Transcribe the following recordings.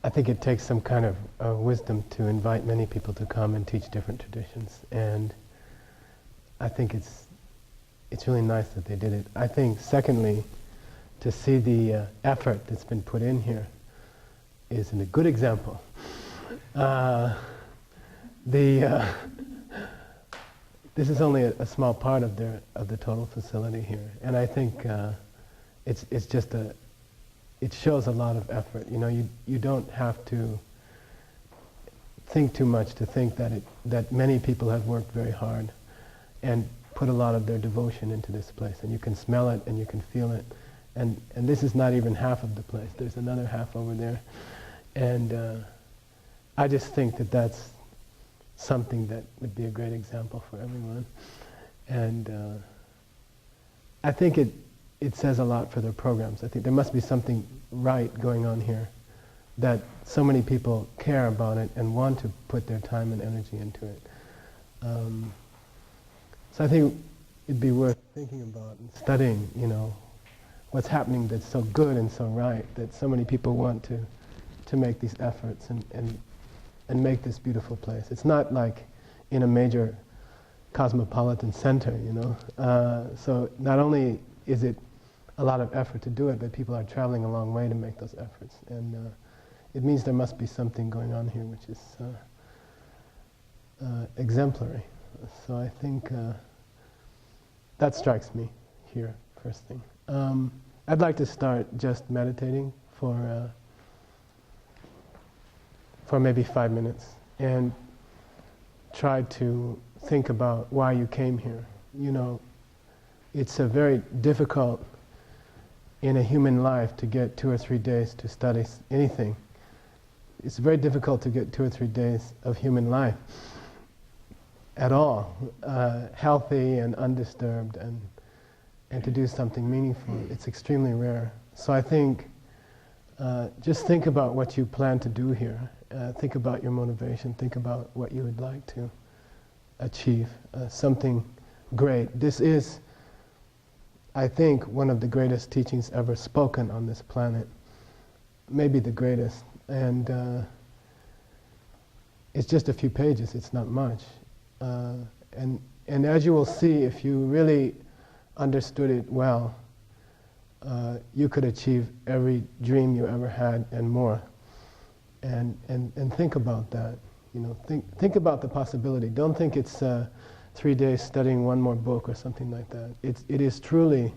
I think it takes some kind of wisdom to invite many people to come and teach different traditions, and I think it's really nice that they did it. I think, secondly, to see the effort that's been put in here is a good example. This is only a small part of the total facility here, and I think it's just it shows a lot of effort. You know, you don't have to think too much to think that many people have worked very hard and put a lot of their devotion into this place, and you can smell it and you can feel it, and this is not even half of the place. There's another half over there, and I just think that that's something that would be a great example for everyone, and I think it says a lot for their programs. I think there must be something right going on here, that so many people care about it and want to put their time and energy into it. So I think it'd be worth thinking about and studying, you know, what's happening that's so good and so right, that so many people want to make these efforts and make this beautiful place. It's not like in a major cosmopolitan center, you know. So not only is it a lot of effort to do it, but people are traveling a long way to make those efforts. And it means there must be something going on here which is exemplary. So I think that strikes me here, first thing. I'd like to start just meditating for maybe 5 minutes and try to think about why you came here. You know, it's a very difficult in a human life to get 2 or 3 days to study anything. It's very difficult to get 2 or 3 days of human life at all, healthy and undisturbed, and to do something meaningful. It's extremely rare. So I think just think about what you plan to do here. Think about your motivation. Think about what you would like to achieve, something great. This is, I think, one of the greatest teachings ever spoken on this planet, maybe the greatest. And it's just a few pages, it's not much. And as you will see, if you really understood it well, you could achieve every dream you ever had and more. And think about that. You know, think about the possibility. Don't think it's 3 days studying one more book or something like that. It is truly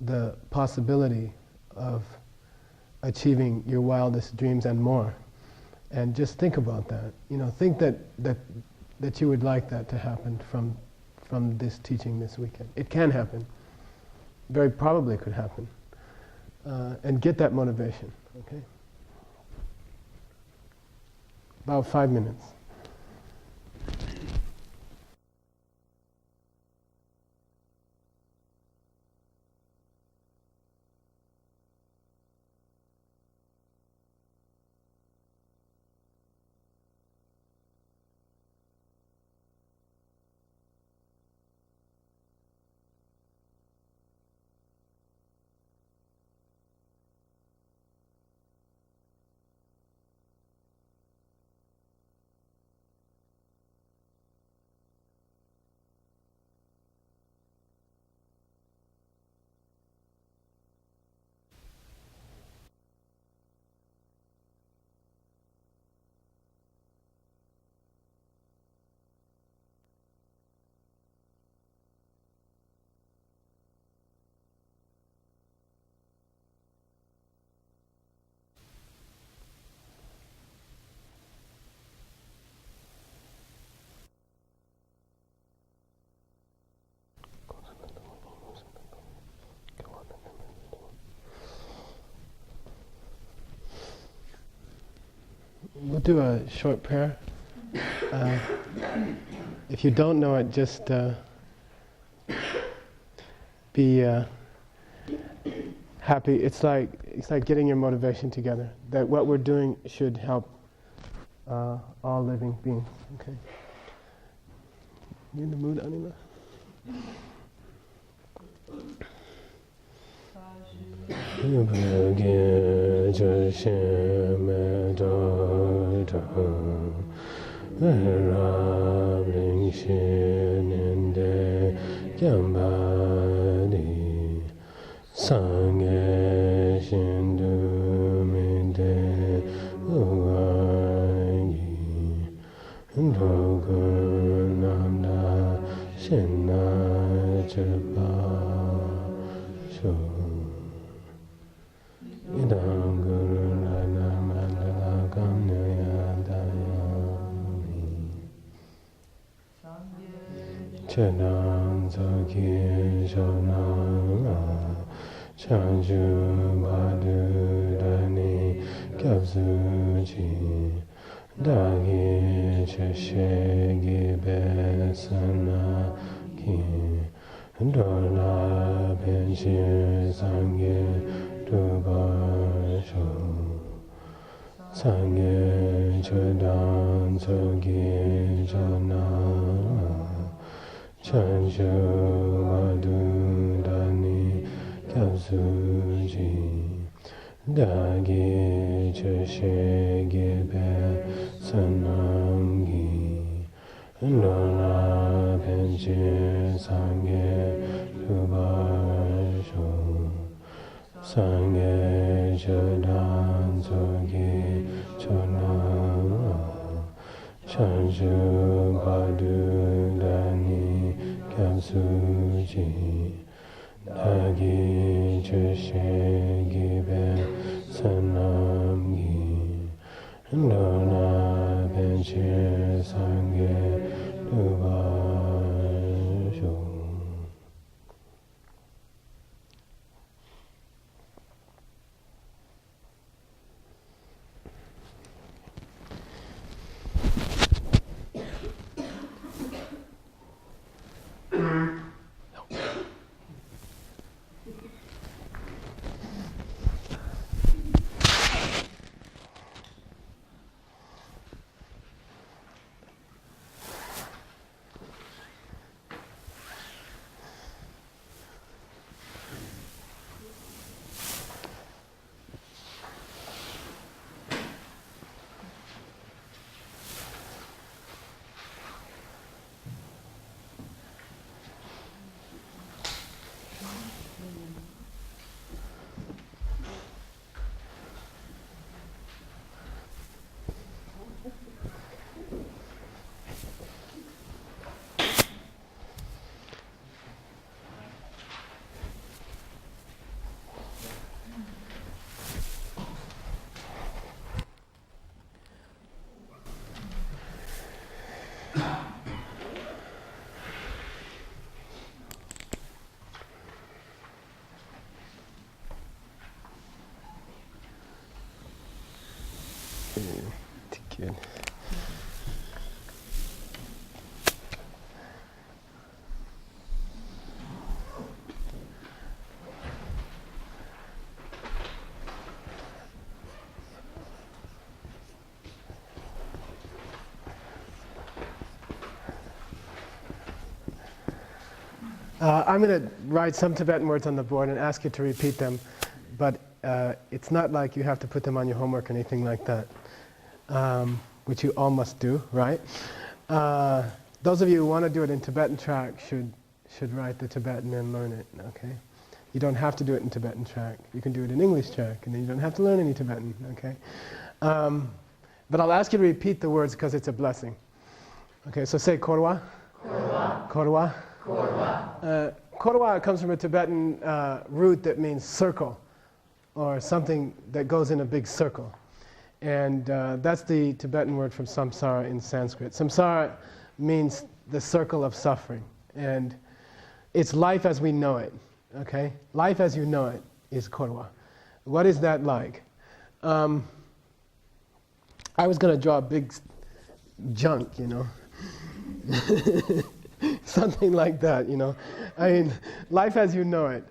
the possibility of achieving your wildest dreams and more. And just think about that. You know, think that you would like that to happen from this teaching this weekend. It can happen. Very probably could happen. And get that motivation, okay? About 5 minutes. We'll do a short prayer. If you don't know it, just be happy. It's like getting your motivation together. That what we're doing should help all living beings. Okay. You in the mood, Anila? Chenan Zoki Shonanga Chanju Badu Dani Kyabsuji Dagi Cheshegi Besana Ki Dola Penshi Sangye Dubasho Sangye Chedan Zoki Shonanga Chanju Madu Dani Kyabsuji Dagi Cheshegi Sanamgi Lola Penche Sangye Lubasho Sangye Chedan Zogi Chonama Chanju Badu Dani Kyabsuji Dagi Cheshegi Sanamgi Lola Penche Sangye Lubasho. Good. I'm going to write some Tibetan words on the board and ask you to repeat them, but it's not like you have to put them on your homework or anything like that, which you all must do, right? Those of you who want to do it in Tibetan track should write the Tibetan and learn it, okay? You don't have to do it in Tibetan track. You can do it in English track, and then you don't have to learn any Tibetan, okay? But I'll ask you to repeat the words because it's a blessing. Okay, so say korwa. Korwa. Korwa. Korwa. Korwa comes from a Tibetan root that means circle, or something that goes in a big circle. And that's the Tibetan word from samsara in Sanskrit. Samsara means the circle of suffering. And it's life as we know it, okay? Life as you know it is korwa. What is that like? I was going to draw a big junk, you know. Something like that, you know. I mean, life as you know it.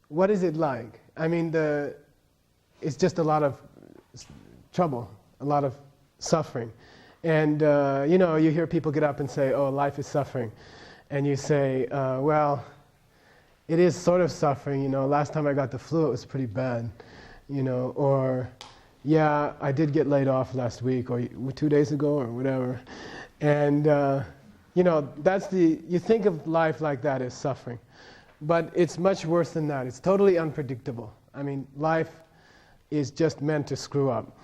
What is it like? I mean, it's just a lot of trouble, a lot of suffering. And, you know, you hear people get up and say, oh, life is suffering. And you say, well, it is sort of suffering, you know. Last time I got the flu, it was pretty bad, you know. Or, yeah, I did get laid off last week, or 2 days ago, or whatever. And, you know, you think of life like that as suffering. But it's much worse than that. It's totally unpredictable. I mean, life is just meant to screw up.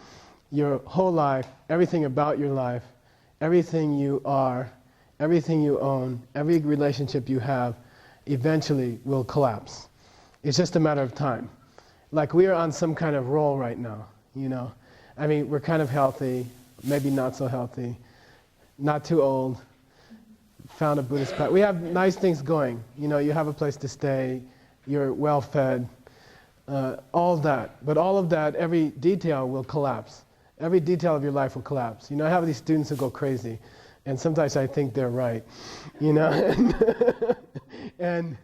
Your whole life, everything about your life, everything you are, everything you own, every relationship you have, eventually will collapse. It's just a matter of time. Like we are on some kind of roll right now, you know. I mean, we're kind of healthy, maybe not so healthy, not too old, found a Buddhist path. We have nice things going. You know, you have a place to stay, you're well fed, all that. But all of that, every detail will collapse. Every detail of your life will collapse. You know, I have these students who go crazy, and sometimes I think they're right, you know. And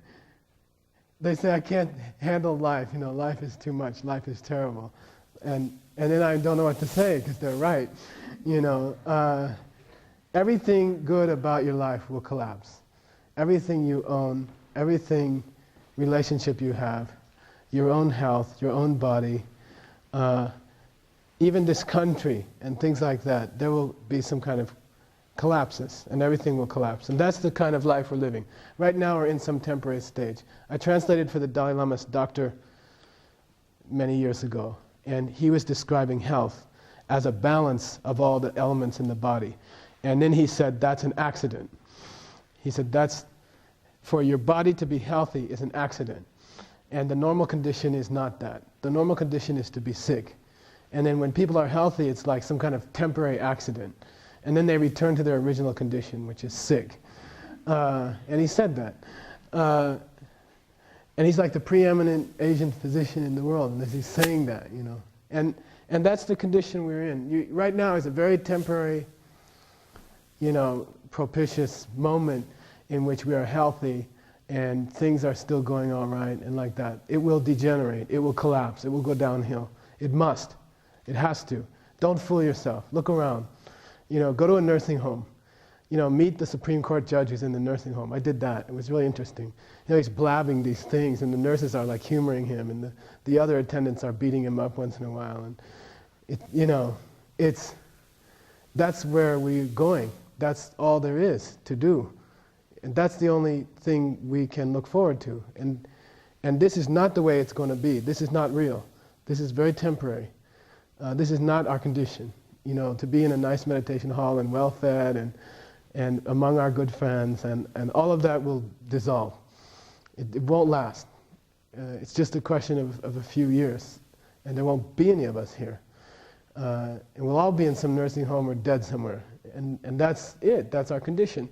they say, I can't handle life, you know, life is too much, life is terrible. And then I don't know what to say, because they're right, you know. Everything good about your life will collapse. Everything you own, everything relationship you have, your own health, your own body, even this country and things like that, there will be some kind of collapses, and everything will collapse. And that's the kind of life we're living. Right now we're in some temporary stage. I translated for the Dalai Lama's doctor many years ago, and he was describing health as a balance of all the elements in the body. And then he said, that's an accident. He said, for your body to be healthy is an accident. And the normal condition is not that. The normal condition is to be sick. And then when people are healthy, it's like some kind of temporary accident. And then they return to their original condition, which is sick. And he said that. And he's like the preeminent Asian physician in the world, and he's saying that, you know. And that's the condition we're in. Right now is a very temporary, you know, propitious moment in which we are healthy and things are still going all right and like that. It will degenerate, it will collapse, it will go downhill. It must, it has to. Don't fool yourself, look around. You know, go to a nursing home. You know, meet the Supreme Court judge who's in the nursing home. I did that, it was really interesting. You know, he's blabbing these things and the nurses are like humoring him and the other attendants are beating him up once in a while. And you know, that's where we're going. That's all there is to do. And that's the only thing we can look forward to. And this is not the way it's going to be. This is not real. This is very temporary. This is not our condition. You know, to be in a nice meditation hall and well-fed and among our good friends and all of that will dissolve. It won't last. It's just a question of a few years. And there won't be any of us here. And we'll all be in some nursing home or dead somewhere. And that's it. That's our condition.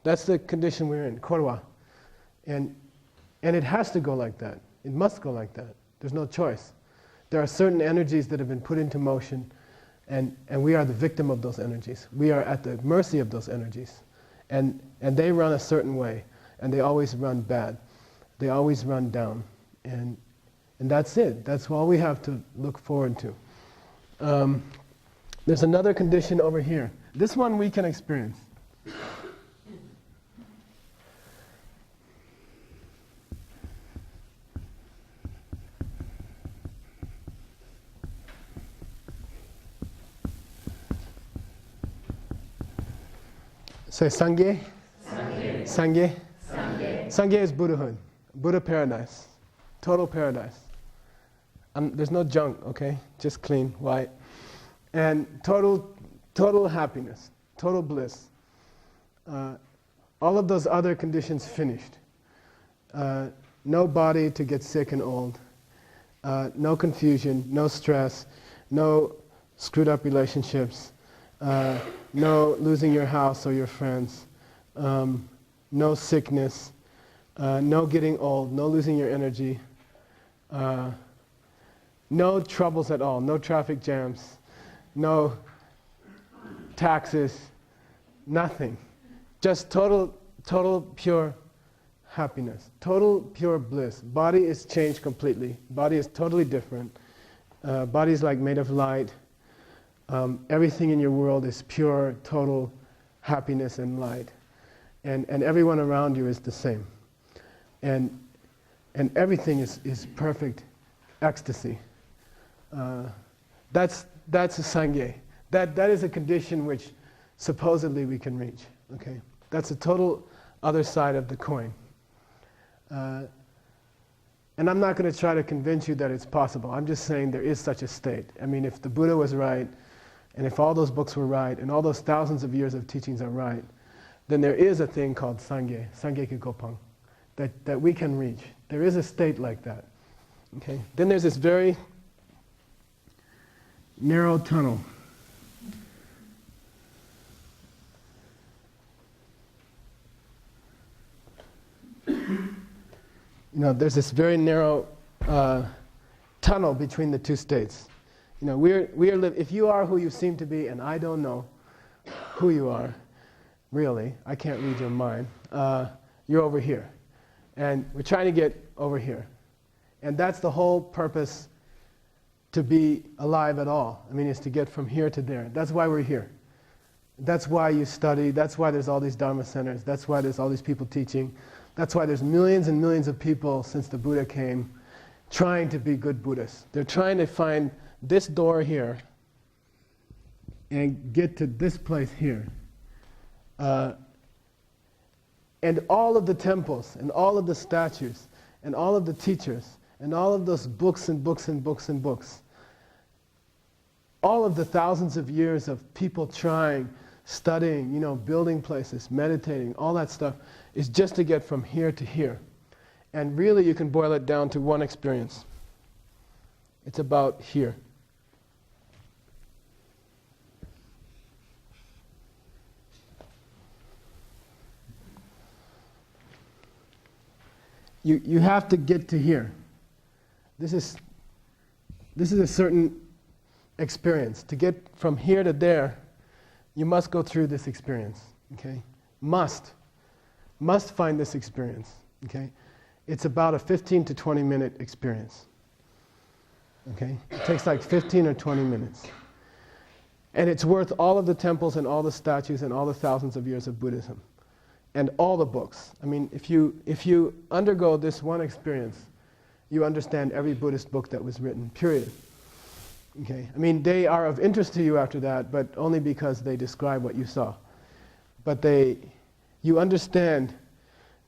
That's the condition we're in, korwa. And it has to go like that. It must go like that. There's no choice. There are certain energies that have been put into motion, and we are the victim of those energies. We are at the mercy of those energies. And they run a certain way, and they always run bad. They always run down. And that's it. That's all we have to look forward to. There's another condition over here. This one we can experience. Say Sangye. Sangye. Sangye. Sangye. Sangye is Buddhahood. Buddha paradise. Total paradise. There's no junk, okay? Just clean, white. And total happiness. Total bliss. All of those other conditions finished. No body to get sick and old. No confusion, no stress, no screwed up relationships. No losing your house or your friends, no sickness, no getting old, no losing your energy, no troubles at all, no traffic jams, no taxes, nothing. Just total pure happiness, total pure bliss. Body is changed completely. Body is totally different. Body is like made of light. Everything in your world is pure, total happiness and light. And everyone around you is the same. And and everything is perfect ecstasy. That's a sangye. That is a condition which supposedly we can reach. Okay, that's a total other side of the coin. And I'm not going to try to convince you that it's possible. I'm just saying there is such a state. I mean, if the Buddha was right, and if all those books were right, and all those thousands of years of teachings are right, then there is a thing called sangye, sangye kikopang, that we can reach. There is a state like that. Okay. Then there's this very narrow tunnel. There's this very narrow tunnel between the two states. If you are who you seem to be, and I don't know who you are, really, I can't read your mind, you're over here. And we're trying to get over here. And that's the whole purpose to be alive at all. I mean, is to get from here to there. That's why we're here. That's why you study. That's why there's all these Dharma centers. That's why there's all these people teaching. That's why there's millions and millions of people since the Buddha came trying to be good Buddhists. They're trying to find this door here and get to this place here. And all of the temples and all of the statues and all of the teachers and all of those books and books and books and books, all of the thousands of years of people trying, studying, building places, meditating, all that stuff is just to get from here to here. And really you can boil it down to one experience. It's about here. You have to get to here. This is a certain experience. To get from here to there, you must go through this experience. Okay? Must find this experience. Okay? It's about a 15 to 20 minute experience. Okay? It takes like 15 or 20 minutes. And it's worth all of the temples and all the statues and all the thousands of years of Buddhism. And all the books. I mean, if you undergo this one experience, you understand every Buddhist book that was written, period. Okay? I mean, they are of interest to you after that, but only because they describe what you saw. But you understand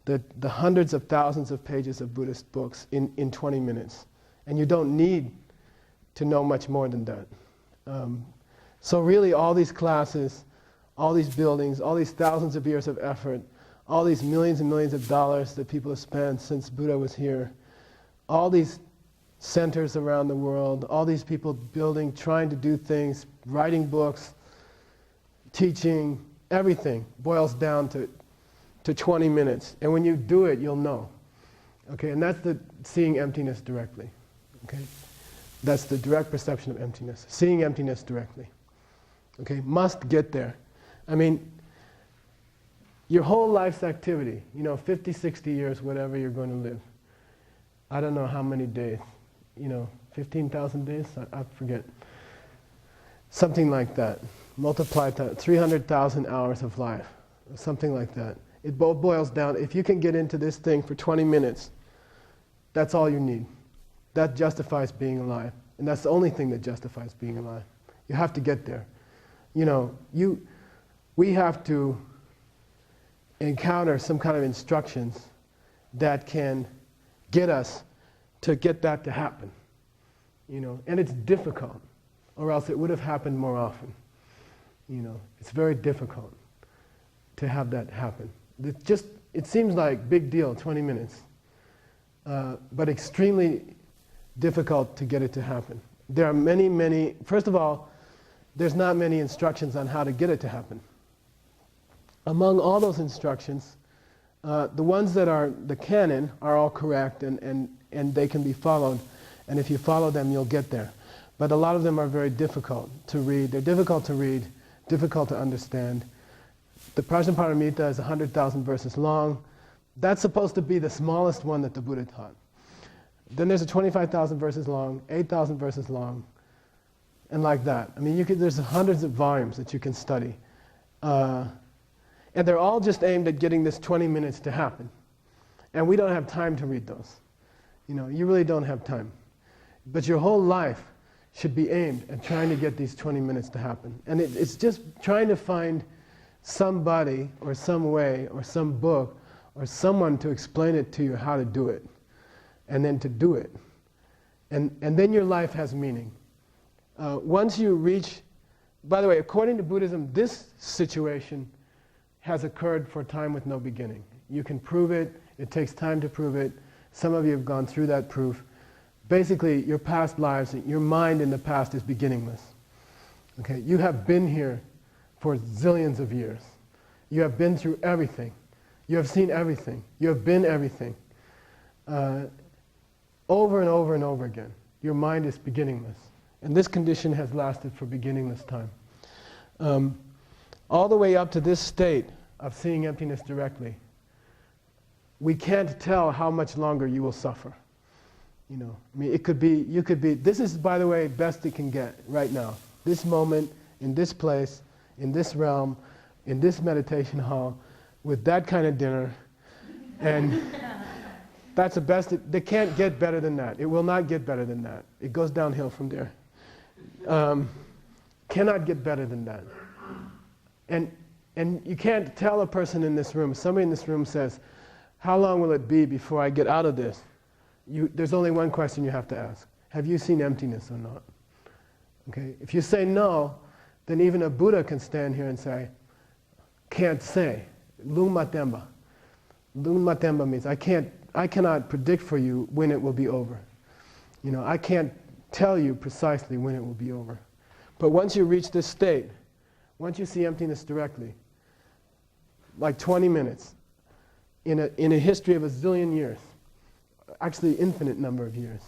the hundreds of thousands of pages of Buddhist books in 20 minutes. And you don't need to know much more than that. So really all these classes, all these buildings, all these thousands of years of effort, all these millions and millions of dollars that people have spent since Buddha was here, all these centers around the world, all these people building, trying to do things, writing books, teaching, everything boils down to 20 minutes. And when you do it, you'll know. Okay, and that's the seeing emptiness directly. Okay? That's the direct perception of emptiness. Seeing emptiness directly. Okay, must get there. I mean, your whole life's activity, 50, 60 years, whatever you're going to live. I don't know how many days, 15,000 days? I forget. Something like that. Multiply that, 300,000 hours of life. Something like that. It boils down, if you can get into this thing for 20 minutes, that's all you need. That justifies being alive. And that's the only thing that justifies being alive. You have to get there. We have to encounter some kind of instructions that can get us to get that to happen. And it's difficult, or else it would have happened more often. It's very difficult to have that happen. It seems like big deal, 20 minutes, but extremely difficult to get it to happen. There are many, first of all, there's not many instructions on how to get it to happen. Among all those instructions, the ones that are the canon are all correct and they can be followed. And if you follow them, you'll get there. But a lot of them are very difficult to read. They're difficult to read, difficult to understand. The Prajnaparamita is 100,000 verses long. That's supposed to be the smallest one that the Buddha taught. Then there's a 25,000 verses long, 8,000 verses long, and like that. I mean, there's hundreds of volumes that you can study. And they're all just aimed at getting this 20 minutes to happen. And we don't have time to read those. You really don't have time. But your whole life should be aimed at trying to get these 20 minutes to happen. And it's just trying to find somebody or some way or some book or someone to explain it to you how to do it, and then to do it. And then your life has meaning. Once you reach, by the way, according to Buddhism, this situation has occurred for time with no beginning. You can prove it. It takes time to prove it. Some of you have gone through that proof. Basically, your past lives, your mind in the past is beginningless. Okay, you have been here for zillions of years. You have been through everything. You have seen everything. You have been everything. Over and over and over again. Your mind is beginningless. And this condition has lasted for beginningless time. All the way up to this state of seeing emptiness directly, we can't tell how much longer you will suffer. It could be, you could be, this is, by the way, best it can get right now. This moment, in this place, in this realm, in this meditation hall, with that kind of dinner, and that's the best, they can't get better than that. It will not get better than that. It goes downhill from there. Cannot get better than that. And you can't tell a person in this room, somebody in this room says, how long will it be before I get out of this? There's only one question you have to ask. Have you seen emptiness or not? Okay? If you say no, then even a Buddha can stand here and say, can't say. Lung matemba. Lung matemba means I cannot predict for you when it will be over. I can't tell you precisely when it will be over. But once you reach this state, once you see emptiness directly, like 20 minutes, in a history of a zillion years, actually infinite number of years,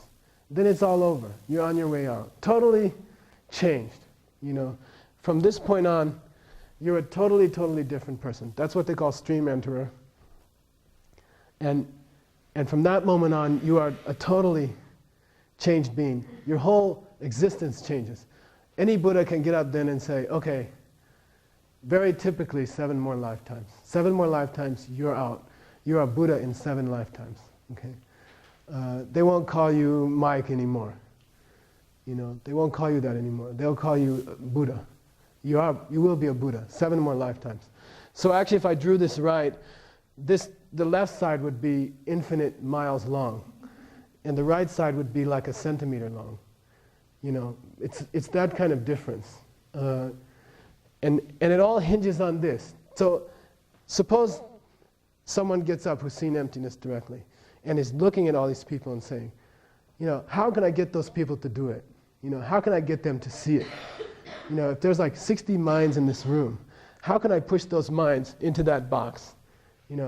then it's all over. You're on your way out. Totally changed. From this point on, you're a totally, totally different person. That's what they call stream enterer. And from that moment on, you are a totally changed being. Your whole existence changes. Any Buddha can get up then and say, okay, very typically 7 more lifetimes. 7 more lifetimes, you're out. You're a Buddha in 7 lifetimes. Okay? They won't call you Mike anymore. They won't call you that anymore. They'll call you Buddha. You will be a Buddha, 7 more lifetimes. So actually, if I drew this right, the left side would be infinite miles long, and the right side would be like a centimeter long. It's that kind of difference, and it all hinges on this. So, suppose someone gets up who's seen emptiness directly, and is looking at all these people and saying, how can I get those people to do it? How can I get them to see it? If there's like 60 minds in this room, how can I push those minds into that box?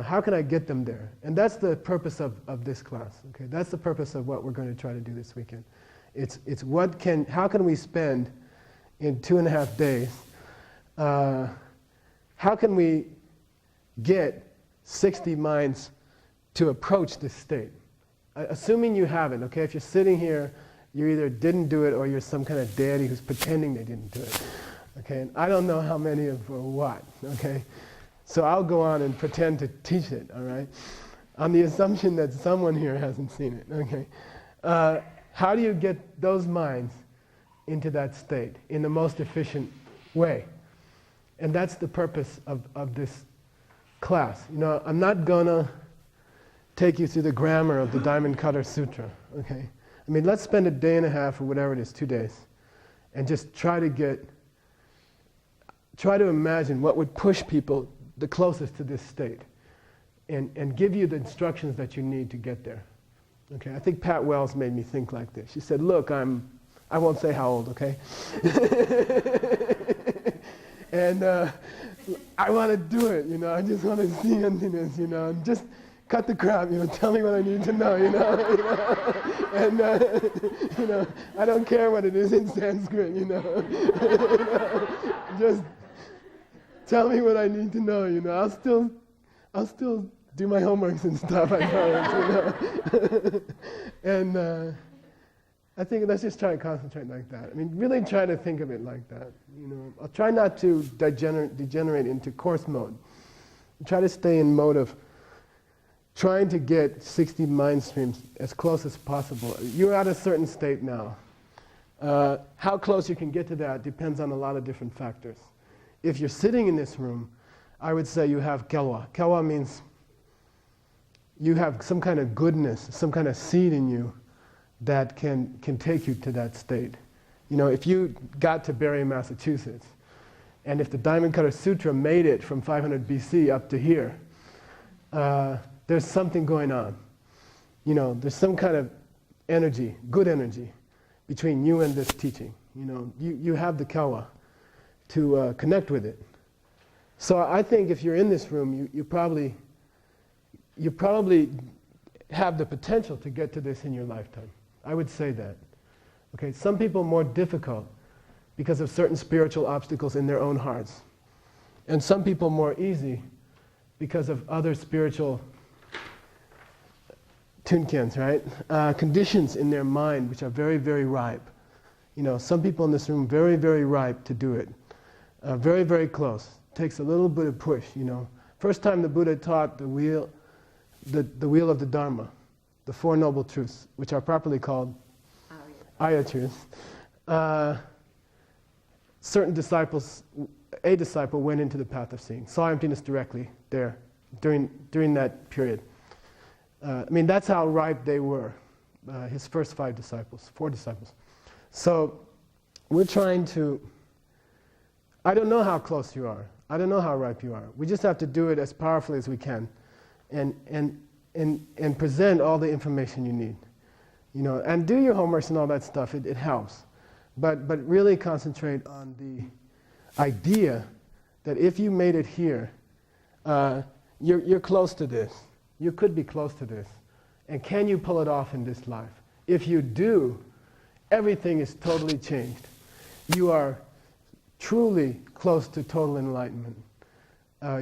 How can I get them there? And that's the purpose of this class. Okay, that's the purpose of what we're going to try to do this weekend. It's how can we spend in 2.5 days? How can we get 60 minds to approach this state? Assuming you haven't, okay? If you're sitting here, you either didn't do it or you're some kind of deity who's pretending they didn't do it. Okay, and I don't know how many of what, okay? So I'll go on and pretend to teach it, all right? On the assumption that someone here hasn't seen it, okay? How do you get those minds into that state in the most efficient way? And that's the purpose of this class. I'm not gonna take you through the grammar of the DiamondCutterSutra, okay? Let's spend a day and a half or whatever it is, 2 days, and just try to imagine what would push people the closest to this state, and give you the instructions that you need to get there. Okay, I think Pat Wells made me think like this. She said, look, I won't say how old, okay? And I want to do it, I just want to see emptiness, and just cut the crap, tell me what I need to know, and I don't care what it is in Sanskrit, just tell me what I need to know, I'll still do my homeworks and stuff, I promise, And I think let's just try and concentrate like that. Really try to think of it like that, I'll try not to degenerate into course mode. Try to stay in mode of trying to get 60 mind streams as close as possible. You're at a certain state now. How close you can get to that depends on a lot of different factors. If you're sitting in this room, I would say you have kelwa. Kelwa means you have some kind of goodness, some kind of seed in you that can take you to that state. You know, if you got to Barre, Massachusetts, and if the DiamondCutterSutra made it from 500 BC up to here, there's something going on. You know, there's some kind of energy, good energy, between you and this teaching. You know, you have the kelwa to connect with it. So I think if you're in this room, you probably have the potential to get to this in your lifetime. I would say that. Okay, some people more difficult because of certain spiritual obstacles in their own hearts. And some people more easy because of other spiritual tunkians, right? Conditions in their mind which are very, very ripe. You know, some people in this room very, very ripe to do it. Very, very close. Takes a little bit of push, you know. First time the Buddha taught the wheel of the Dharma, the Four Noble Truths, which are properly called Arya truths. Certain disciples, a disciple went into the path of seeing, saw emptiness directly there during that period. I mean, that's how ripe they were, his first four disciples. So we're trying to, I don't know how close you are. I don't know how ripe you are. We just have to do it as powerfully as we can and present all the information you need. You know, and do your homework and all that stuff. It helps. But really concentrate on the idea that if you made it here, you're close to this. You could be close to this. And can you pull it off in this life? If you do, everything is totally changed. You are truly close to total enlightenment.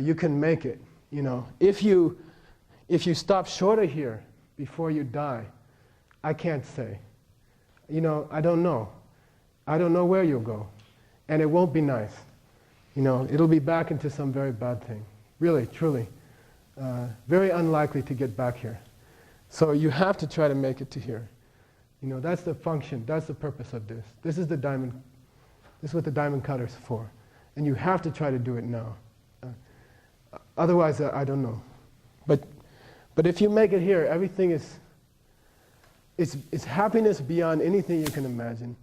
You can make it. You know, if you stop short of here before you die, I can't say. You know, I don't know. I don't know where you'll go. And it won't be nice. You know, it'll be back into some very bad thing. Really, truly. Very unlikely to get back here. So you have to try to make it to here. You know, that's the function, that's the purpose of this. This is what the diamond cutter's for. And you have to try to do it now. Otherwise, I don't know. But if you make it here, everything it's happiness beyond anything you can imagine,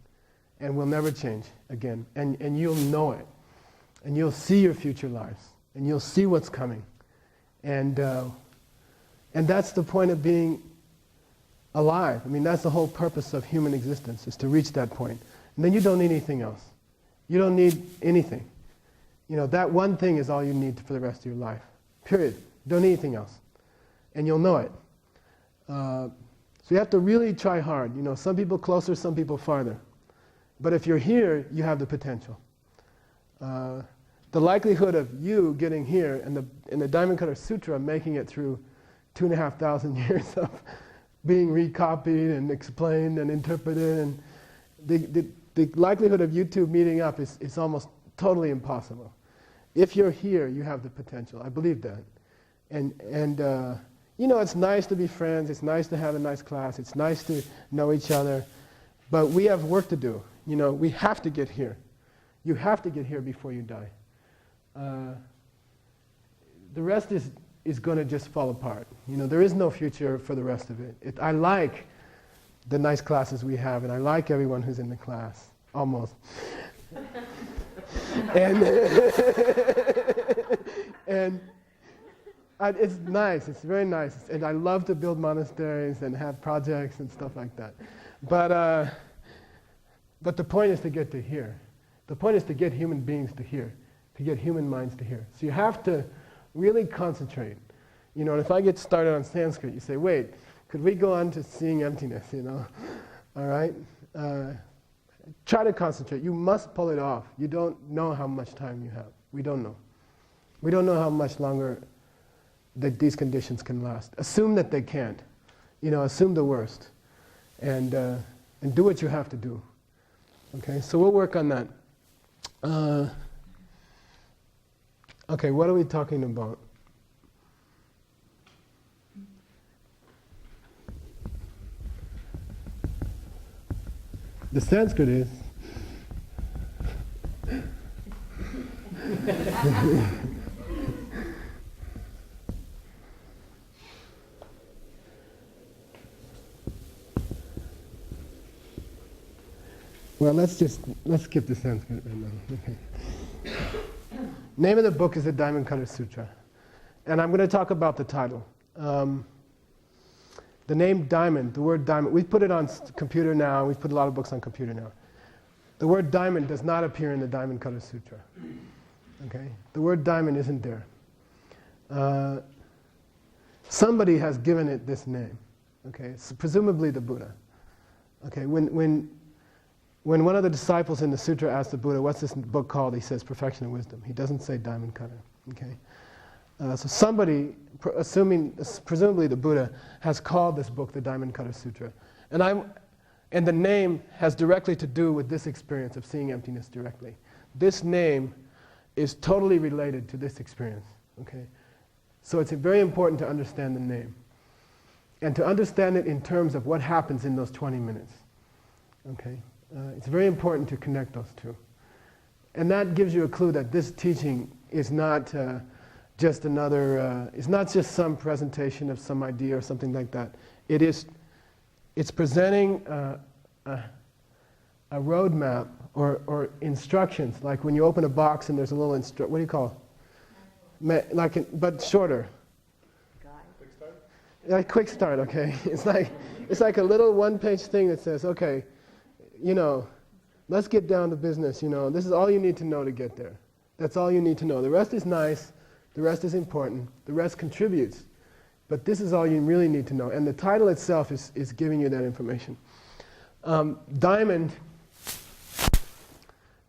and will never change again. And you'll know it. And you'll see your future lives. And you'll see what's coming. And that's the point of being alive. I mean, that's the whole purpose of human existence, is to reach that point. And then you don't need anything else. You don't need anything. You know, that one thing is all you need for the rest of your life. Period. You don't need anything else. And you'll know it. So you have to really try hard. You know, some people closer, some people farther. But if you're here, you have the potential. The likelihood of you getting here and the DiamondCutterSutra making it through 2,500 years of being recopied and explained and interpreted, and the likelihood of you two meeting up is almost totally impossible. If you're here, you have the potential. I believe that. And you know, it's nice to be friends. It's nice to have a nice class. It's nice to know each other. But we have work to do. You know, we have to get here. You have to get here before you die. The rest is going to just fall apart. You know, there is no future for the rest of it. I like the nice classes we have, and I like everyone who's in the class, almost. and it's nice. It's very nice. And I love to build monasteries and have projects and stuff like that. But the point is to get to here. The point is to get human beings to here, to get human minds to here. So you have to really concentrate. You know, and if I get started on Sanskrit, you say, wait, could we go on to seeing emptiness, you know? All right? Try to concentrate. You must pull it off. You don't know how much time you have. We don't know. We don't know how much longer that these conditions can last. Assume that they can't. You know, assume the worst. And do what you have to do. Okay, so we'll work on that. Okay, what are we talking about? The Sanskrit is. Well, let's skip the Sanskrit right now. Okay. Name of the book is the DiamondCutterSutra. And I'm going to talk about the title. The name diamond, the word diamond, we put it on computer now, we've put a lot of books on computer now. The word diamond does not appear in the DiamondCutterSutra. Okay? The word diamond isn't there. Somebody has given it this name. Okay? So presumably the Buddha. Okay? When one of the disciples in the sutra asks the Buddha, what's this book called? He says, Perfection of Wisdom. He doesn't say Diamond Cutter. Okay? So somebody, presumably the Buddha, has called this book the DiamondCutterSutra. And the name has directly to do with this experience of seeing emptiness directly. This name is totally related to this experience. Okay? So it's very important to understand the name. And to understand it in terms of what happens in those 20 minutes. Okay? It's very important to connect those two. And that gives you a clue that this teaching is not just another, it's not just some presentation of some idea or something like that. It's presenting a roadmap or instructions, like when you open a box and there's a little what do you call it? But shorter. Quick start? Like quick start, okay. It's like a little one-page thing that says, okay, let's get down to business, This is all you need to know to get there. That's all you need to know. The rest is nice. The rest is important. The rest contributes. But this is all you really need to know. And the title itself is giving you that information. Diamond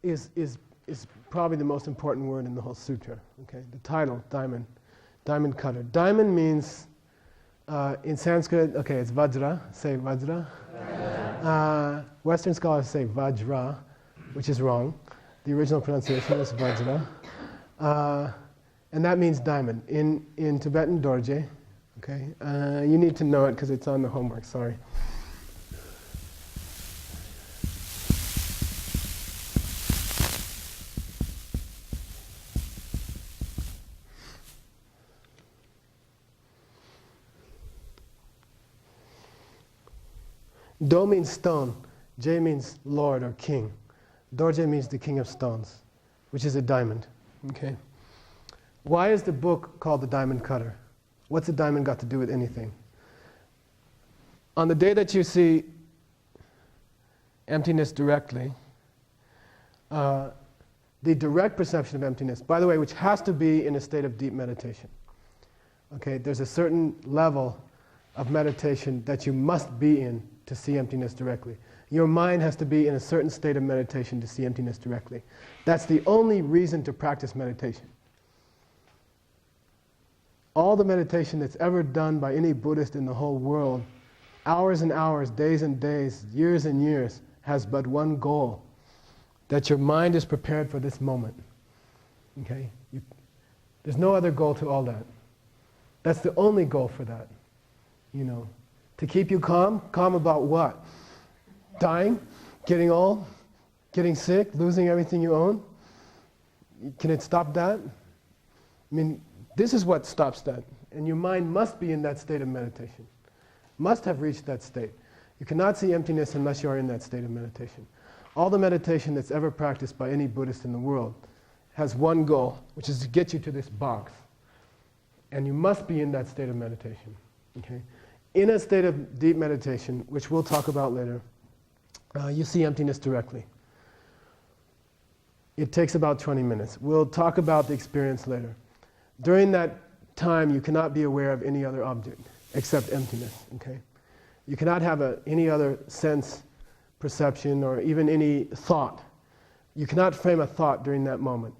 is probably the most important word in the whole sutra. Okay, the title, diamond. Diamond cutter. Diamond means, in Sanskrit, okay, it's Vajra. Say Vajra. Western scholars say Vajra, which is wrong. The original pronunciation is Vajra. And that means diamond. In Tibetan, Dorje. Okay? You need to know it because it's on the homework, sorry. Do means stone. J means Lord or King. Dorje means the King of Stones, which is a diamond. Okay? Why is the book called The Diamond Cutter? What's a diamond got to do with anything? On the day that you see emptiness directly, the direct perception of emptiness, by the way, which has to be in a state of deep meditation. Okay, there's a certain level of meditation that you must be in to see emptiness directly. Your mind has to be in a certain state of meditation to see emptiness directly. That's the only reason to practice meditation. All the meditation that's ever done by any Buddhist in the whole world, hours and hours, days and days, years and years, has but one goal, that your mind is prepared for this moment. Okay? There's no other goal to all that. That's the only goal for that. To keep you calm. Calm about what? Dying? Getting old? Getting sick? Losing everything you own? Can it stop that? I mean, this is what stops that. And your mind must be in that state of meditation. Must have reached that state. You cannot see emptiness unless you are in that state of meditation. All the meditation that's ever practiced by any Buddhist in the world has one goal, which is to get you to this box. And you must be in that state of meditation. Okay? In a state of deep meditation, which we'll talk about later, you see emptiness directly. It takes about 20 minutes. We'll talk about the experience later. During that time, you cannot be aware of any other object except emptiness. Okay? You cannot have any other sense, perception, or even any thought. You cannot frame a thought during that moment,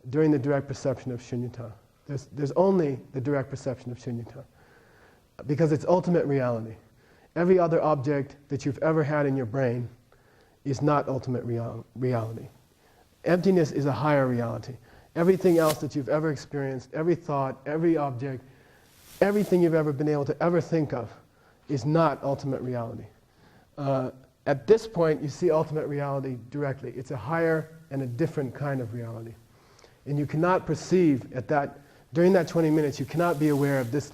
during the direct perception of shunyata. There's only the direct perception of shunyata, because it's ultimate reality. Every other object that you've ever had in your brain is not ultimate reality. Emptiness is a higher reality. Everything else that you've ever experienced, every thought, every object, everything you've ever been able to ever think of is not ultimate reality. at this point, you see ultimate reality directly. It's a higher and a different kind of reality. And you cannot perceive at that, during that 20 minutes, you cannot be aware of this,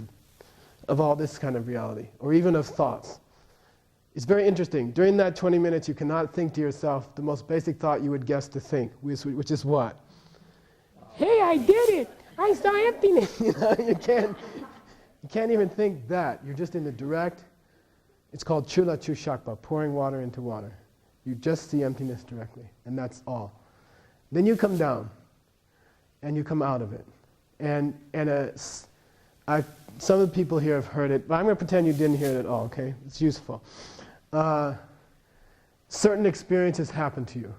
of all this kind of reality, or even of thoughts. It's very interesting. During that 20 minutes, you cannot think to yourself the most basic thought you would guess to think, which is what? Hey, I did it! I saw emptiness! You know, you can't even think that. You're just in the direct, it's called chula chushakpa, pouring water into water. You just see emptiness directly, and that's all. Then you come down, and you come out of it. And some of the people here have heard it, but I'm going to pretend you didn't hear it at all, okay? It's useful. Certain experiences happen to you.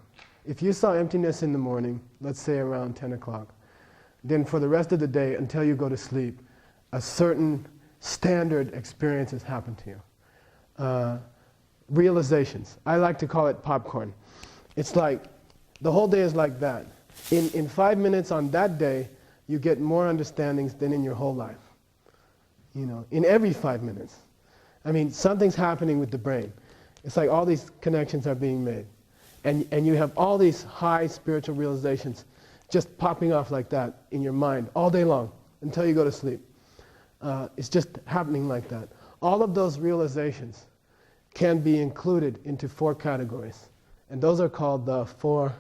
If you saw emptiness in the morning, let's say around 10 o'clock, then for the rest of the day, until you go to sleep, a certain standard experiences happen to you. Realizations. I like to call it popcorn. It's like, the whole day is like that. In 5 minutes on that day, you get more understandings than in your whole life. You know, in every 5 minutes. I mean, something's happening with the brain. It's like all these connections are being made. And you have all these high spiritual realizations just popping off like that in your mind all day long until you go to sleep. It's just happening like that. All of those realizations can be included into 4 categories. And those are called the 4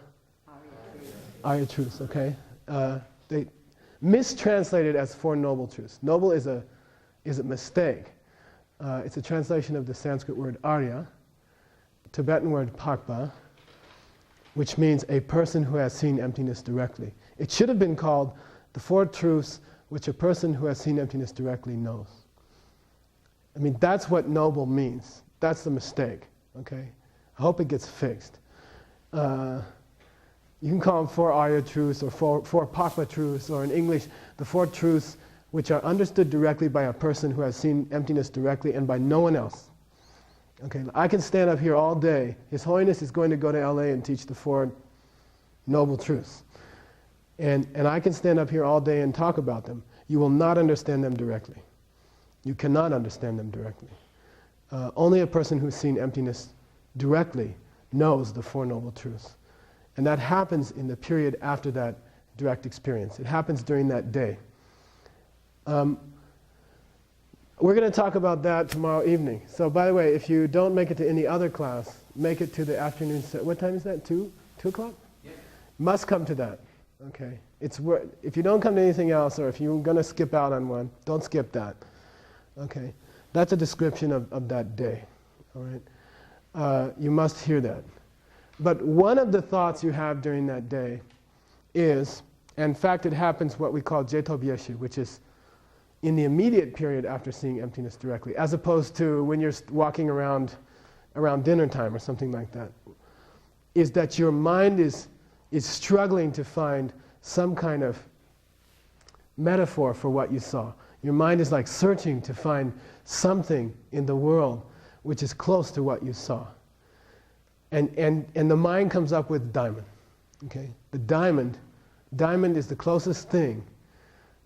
Arya truths, okay? They mistranslated as 4 noble truths. Noble is a mistake. It's a translation of the Sanskrit word Arya, Tibetan word Pakpa, which means a person who has seen emptiness directly. It should have been called the 4 truths which a person who has seen emptiness directly knows. I mean, that's what noble means. That's the mistake, okay? I hope it gets fixed. You can call them 4 Arya truths or 4 Pakpa truths, or in English, the 4 truths which are understood directly by a person who has seen emptiness directly and by no one else. Okay, I can stand up here all day. His Holiness is going to go to LA and teach the 4 noble truths. And I can stand up here all day and talk about them. You will not understand them directly. You cannot understand them directly. Only a person who's seen emptiness directly knows the 4 noble truths. And that happens in the period after that direct experience. It happens during that day. We're going to talk about that tomorrow evening. So by the way, if you don't make it to any other class, make it to the afternoon. What time is that? 2 o'clock? Yeah. Must come to that. Okay. If you don't come to anything else, or if you're going to skip out on one, don't skip that. Okay. That's a description of that day. All right. You must hear that. But one of the thoughts you have during that day is, in fact, it happens what we call jetobyeshi, which is in the immediate period after seeing emptiness directly, as opposed to when you're walking around dinner time or something like that, is that your mind is struggling to find some kind of metaphor for what you saw. Your mind is like searching to find something in the world which is close to what you saw. And the mind comes up with diamond. Okay? The diamond is the closest thing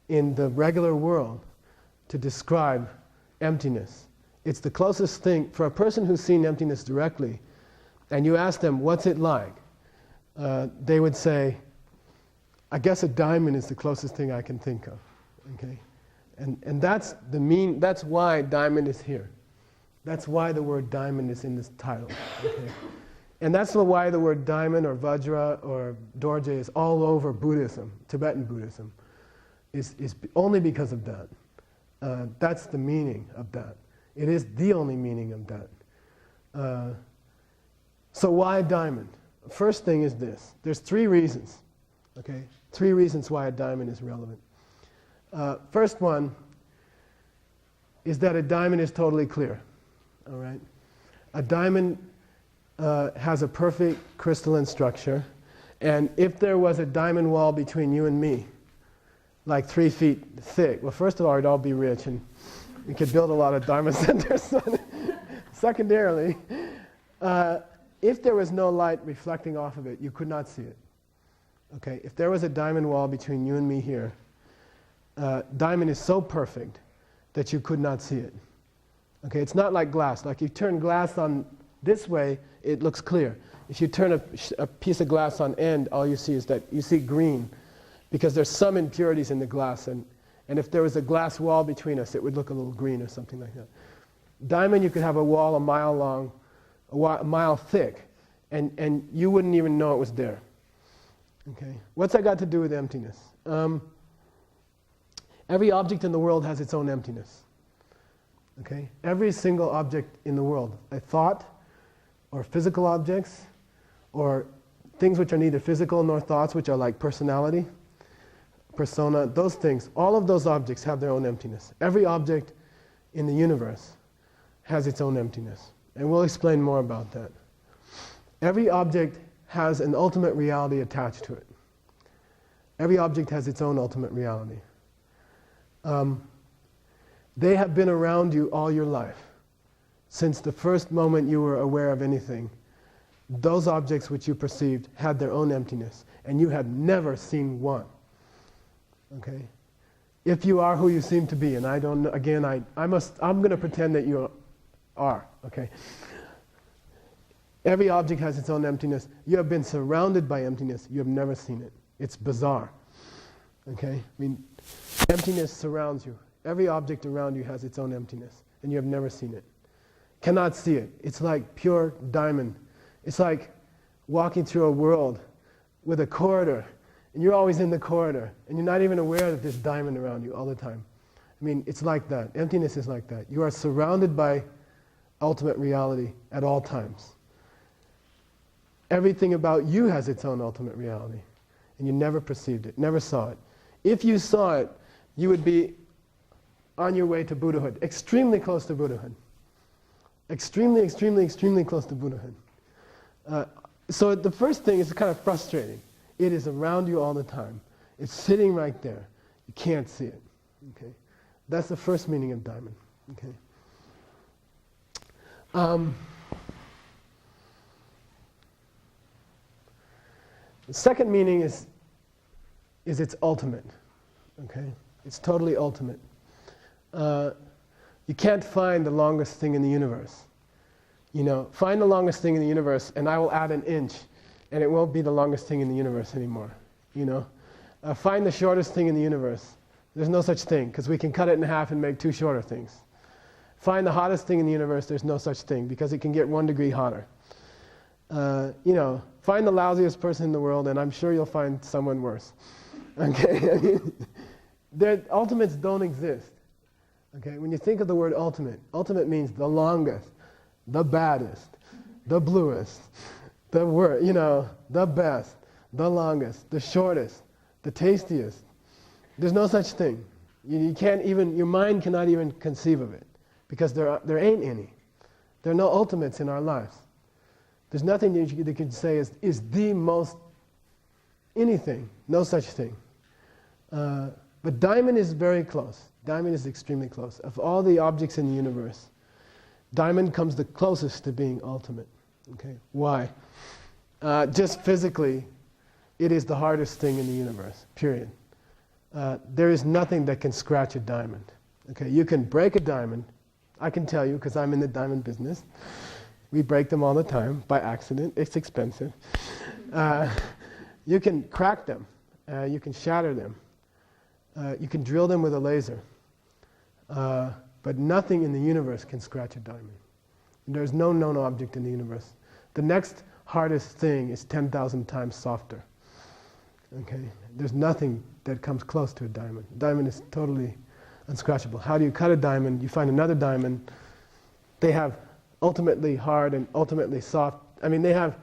in the regular world to describe emptiness. It's the closest thing for a person who's seen emptiness directly, and you ask them, what's it like? They would say, I guess a diamond is the closest thing I can think of. Okay? And that's why diamond is here. That's why the word diamond is in this title. Okay? And that's why the word diamond or vajra or dorje is all over Buddhism, Tibetan Buddhism, is only because of that. That's the meaning of that. It is the only meaning of that. So why diamond? First thing is this. There's 3 reasons. Okay? 3 reasons why a diamond is relevant. First one is that a diamond is totally clear. All right? A diamond has a perfect crystalline structure, and if there was a diamond wall between you and me, like 3 feet thick, well, first of all, we'd all be rich and we could build a lot of diamond centers. Secondarily, if there was no light reflecting off of it, you could not see it. Okay, if there was a diamond wall between you and me here, diamond is so perfect that you could not see it. Okay, it's not like glass. Like you turn glass on This way, it looks clear. If you turn a piece of glass on end, all you see is that you see green, because there's some impurities in the glass, and if there was a glass wall between us, it would look a little green or something like that. Diamond, you could have a wall a mile long, a mile thick, and you wouldn't even know it was there. Okay, what's that got to do with emptiness? Every object in the world has its own emptiness. Okay, every single object in the world, a thought, or physical objects, or things which are neither physical nor thoughts, which are like personality, persona, those things, all of those objects have their own emptiness. Every object in the universe has its own emptiness. And we'll explain more about that. Every object has an ultimate reality attached to it. Every object has its own ultimate reality. They have been around you all your life. Since the first moment you were aware of anything, those objects which you perceived had their own emptiness, and you had never seen one. Okay? If you are who you seem to be, and I don't know, again, I'm going to pretend that you are, okay? Every object has its own emptiness. You have been surrounded by emptiness. You have never seen it. It's bizarre. Okay? I mean, emptiness surrounds you. Every object around you has its own emptiness, and you have never seen it. Cannot see it. It's like pure diamond. It's like walking through a world with a corridor, and you're always in the corridor, and you're not even aware that there's diamond around you all the time. I mean, it's like that. Emptiness is like that. You are surrounded by ultimate reality at all times. Everything about you has its own ultimate reality, and you never perceived it, never saw it. If you saw it, you would be on your way to Buddhahood, extremely close to Buddhahood. Extremely, extremely, extremely close to Buddhahood. So the first thing is kind of frustrating. It is around you all the time. It's sitting right there. You can't see it. Okay? That's the first meaning of diamond. Okay? The second meaning is it's ultimate. Okay? It's totally ultimate. You can't find the longest thing in the universe. You know, find the longest thing in the universe, and I will add an inch, and it won't be the longest thing in the universe anymore. You know, find the shortest thing in the universe. There's no such thing, because we can cut it in half and make two shorter things. Find the hottest thing in the universe. There's no such thing, because it can get 1 degree hotter. You know, find the lousiest person in the world, and I'm sure you'll find someone worse. Okay, their ultimates don't exist. Okay, when you think of the word ultimate, ultimate means the longest, the baddest, the bluest, the worst, you know, the best, the longest, the shortest, the tastiest. There's no such thing. You can't even, your mind cannot even conceive of it, because there ain't any. There are no ultimates in our lives. There's nothing that you can say is the most anything. No such thing. But diamond is very close. Diamond is extremely close. Of all the objects in the universe, diamond comes the closest to being ultimate. Okay, why? Just physically, it is the hardest thing in the universe, period. There is nothing that can scratch a diamond. Okay, you can break a diamond. I can tell you, because I'm in the diamond business. We break them all the time, by accident. It's expensive. You can crack them. You can shatter them. You can drill them with a laser. But nothing in the universe can scratch a diamond. There's no known object in the universe. The next hardest thing is 10,000 times softer. Okay? There's nothing that comes close to a diamond. Diamond is totally unscratchable. How do you cut a diamond? You find another diamond. They have ultimately hard and ultimately soft. I mean, they have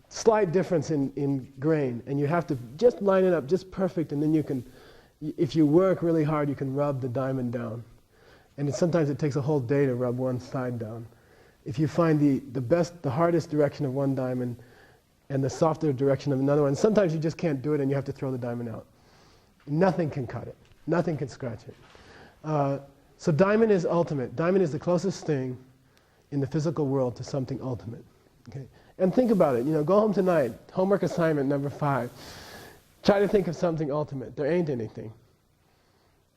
slight difference in grain, and you have to just line it up just perfect, and then you can, if you work really hard, you can rub the diamond down. And sometimes it takes a whole day to rub one side down. If you find the hardest direction of one diamond and the softer direction of another one, sometimes you just can't do it and you have to throw the diamond out. Nothing can cut it. Nothing can scratch it. So diamond is ultimate. Diamond is the closest thing in the physical world to something ultimate. Okay? And think about it. You know, go home tonight. Homework assignment number 5. Try to think of something ultimate. There ain't anything.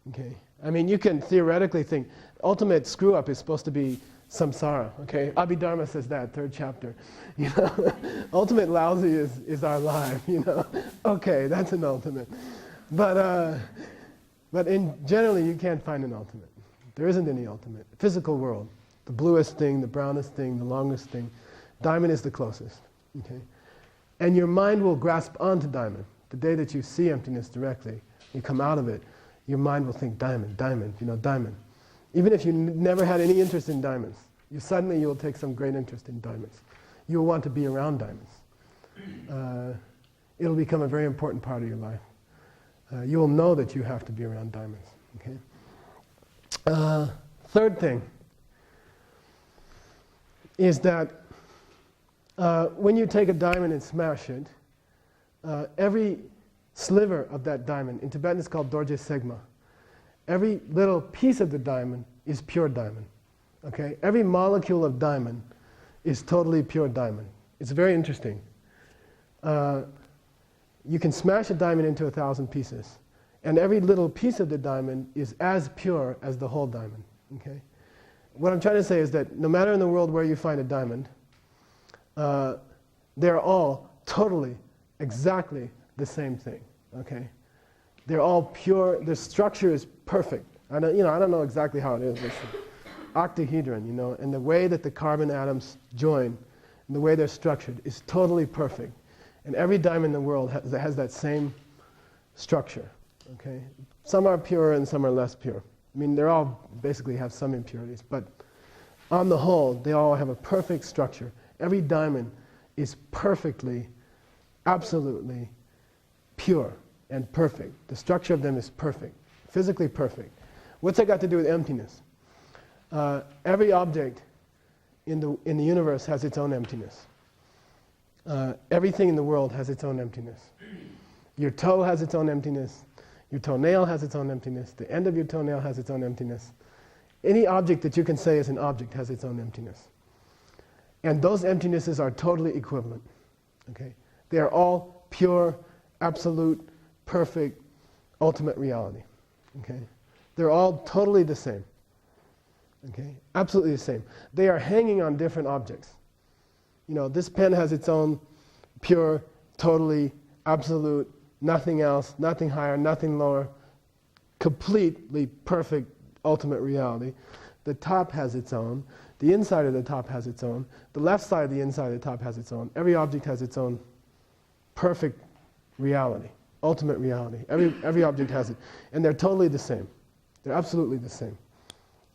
Okay? I mean, you can theoretically think, ultimate screw-up is supposed to be samsara, okay? Abhidharma says that, 3rd chapter. You know, ultimate lousy is our life, you know? Okay, that's an ultimate. But generally, you can't find an ultimate. There isn't any ultimate. Physical world, the bluest thing, the brownest thing, the longest thing. Diamond is the closest, okay? And your mind will grasp onto diamond. The day that you see emptiness directly, you come out of it, your mind will think diamond, diamond, you know, diamond. Even if you never had any interest in diamonds, suddenly you'll take some great interest in diamonds. You'll want to be around diamonds. It'll become a very important part of your life. You will know that you have to be around diamonds. Okay? Third thing is that when you take a diamond and smash it, every sliver of that diamond, in Tibetan it's called dorje segma, every little piece of the diamond is pure diamond. Okay? Every molecule of diamond is totally pure diamond. It's very interesting. You can smash a diamond into 1,000 pieces, and every little piece of the diamond is as pure as the whole diamond. Okay? What I'm trying to say is that no matter in the world where you find a diamond, they're all totally, exactly the same thing. Okay? They're all pure. Their structure is perfect. I don't know exactly how it is. It's an octahedron, you know, and the way that the carbon atoms join, and the way they're structured, is totally perfect. And every diamond in the world has that same structure. Okay? Some are pure and some are less pure. I mean, they all basically have some impurities, but on the whole, they all have a perfect structure. Every diamond is perfectly, absolutely pure and perfect. The structure of them is perfect, physically perfect. What's that got to do with emptiness? Every object in the universe has its own emptiness. Everything in the world has its own emptiness. Your toe has its own emptiness. Your toenail has its own emptiness. The end of your toenail has its own emptiness. Any object that you can say is an object has its own emptiness. And those emptinesses are totally equivalent. Okay? They are all pure, absolute, perfect, ultimate reality. Okay? They're all totally the same. Okay? Absolutely the same. They are hanging on different objects. You know, this pen has its own pure, totally, absolute, nothing else, nothing higher, nothing lower, completely perfect, ultimate reality. The top has its own. The inside of the top has its own. The left side of the inside of the top has its own. Every object has its own perfect reality, ultimate reality. Every object has it. And they're totally the same. They're absolutely the same.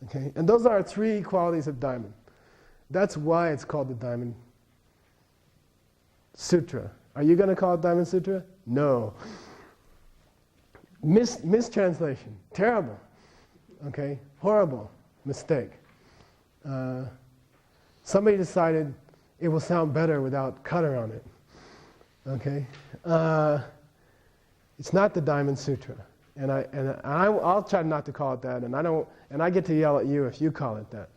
Okay? And those are 3 qualities of diamond. That's why it's called the Diamond Sutra. Are you going to call it Diamond Sutra? No. Mistranslation. Terrible. Okay? Horrible mistake. Somebody decided it will sound better without cutter on it. Okay? It's not the Diamond Sutra. And I'll try not to call it that, and I get to yell at you if you call it that.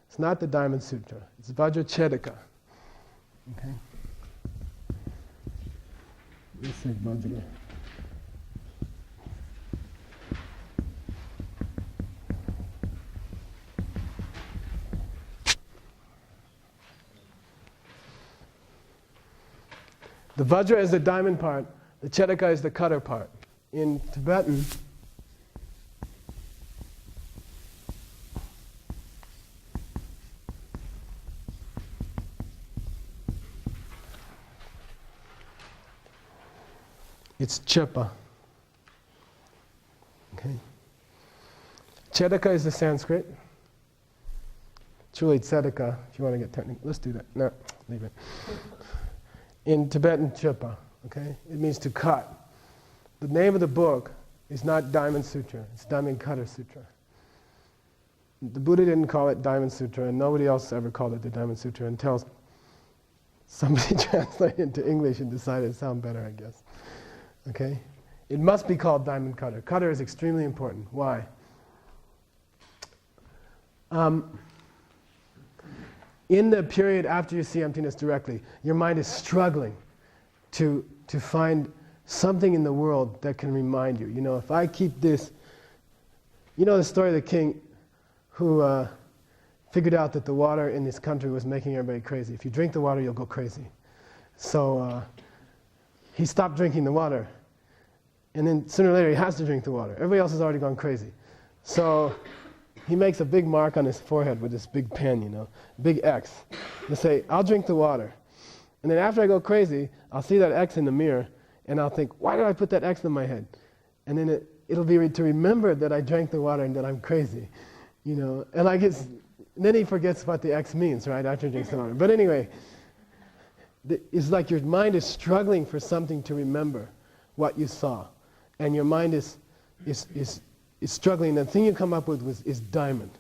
It's not the Diamond Sutra. It's Vajracchedika. Okay? Let's say Vajra. The Vajra is the diamond part, the Chedika is the cutter part. In Tibetan, it's Chepa. Okay. Chedika is the Sanskrit. It's really Tzedika, if you want to get technical. Let's do that. No, leave it. In Tibetan, Chepa. Okay? It means to cut. The name of the book is not Diamond Sutra, it's DiamondCutterSutra. The Buddha didn't call it Diamond Sutra, and nobody else ever called it the Diamond Sutra until somebody translated it into English and decided it sounded better, I guess. Okay? It must be called Diamond Cutter. Cutter is extremely important. Why? In the period after you see emptiness directly, your mind is struggling to find something in the world that can remind you. You know, if I keep this You know the story of the king who figured out that the water in this country was making everybody crazy. If you drink the water, you'll go crazy. So he stopped drinking the water. And then sooner or later, he has to drink the water. Everybody else has already gone crazy. So he makes a big mark on his forehead with this big pen, you know, big X. And say, I'll drink the water. And then after I go crazy, I'll see that X in the mirror, and I'll think, why did I put that X in my head? And then it'll be to remember that I drank the water and that I'm crazy, you know. And then he forgets what the X means, right, after he drinks the water. But anyway, it's like your mind is struggling for something to remember what you saw. And your mind is struggling. The thing you come up with is diamond.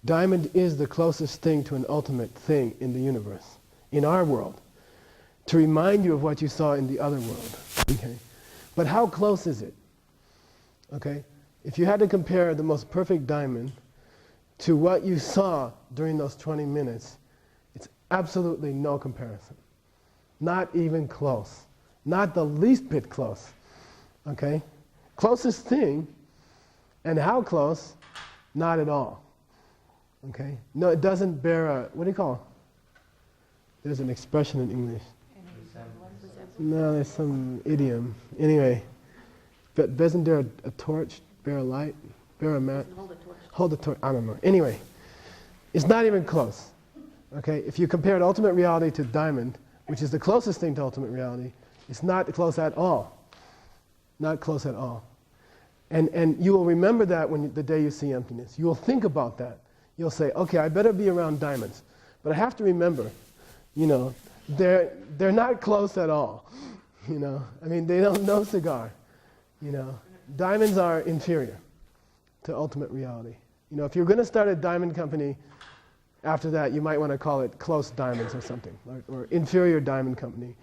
Diamond is the closest thing to an ultimate thing in the universe, in our world, to remind you of what you saw in the other world. Okay? But how close is it? Okay? If you had to compare the most perfect diamond to what you saw during those 20 minutes, it's absolutely no comparison. Not even close. Not the least bit close. Okay? Closest thing, and how close? Not at all. Okay? No, it doesn't bear a, what do you call it? There's an expression in English. No, there's some idiom. Anyway, but doesn't there a torch bear a light? Bear a mat? Hold a torch. I don't know. Anyway, it's not even close. Okay? If you compared ultimate reality to diamond, which is the closest thing to ultimate reality, it's not close at all. Not close at all. And you will remember that the day you see emptiness. You will think about that. You'll say, okay, I better be around diamonds. But I have to remember, you know, they're not close at all. You know, I mean, they don't know cigar. You know, diamonds are inferior to ultimate reality. You know, if you're going to start a diamond company, after that, you might want to call it Close Diamonds or something, or Inferior Diamond Company,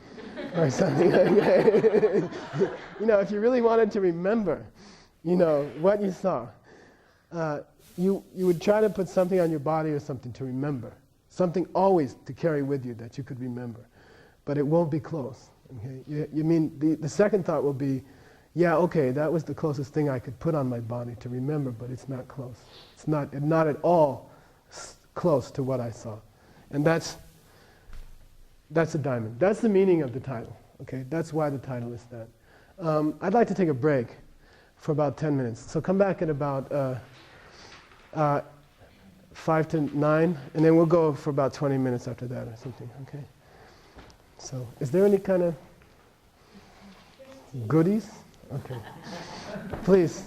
or something like that. You know, if you really wanted to remember, you know, what you saw, you would try to put something on your body or something to remember, something always to carry with you that you could remember, but it won't be close. Okay? You mean the second thought will be, yeah, okay, that was the closest thing I could put on my body to remember, but it's not close. It's not at all close to what I saw. And that's a diamond. That's the meaning of the title. Okay, that's why the title is that. I'd like to take a break for about 10 minutes. So come back at about 5 to 9, and then we'll go for about 20 minutes after that or something, okay? So, is there any kind of goodies? Okay. Please.